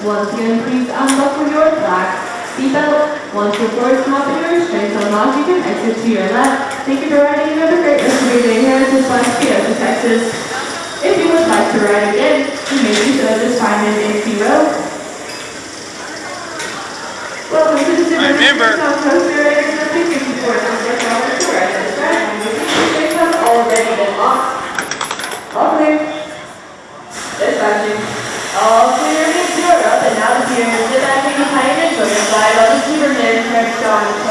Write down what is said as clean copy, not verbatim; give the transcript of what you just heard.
Once again, please unbuckle your black seatbelt. Once your doors come up and your restraints unlocked, you can exit to your left. Thank you for riding and have a great rest of your day here at Six Flags Fiesta Texas. If you would like to ride again, you may do so this time in AC row. Welcome to the Krypton Coaster. And thank you for joining us for our this ride. We have already been locked. All clear. Dispatching. All clear, you're up and out of here. Sit back, take a tight and enjoy your flight on the Superman Krypton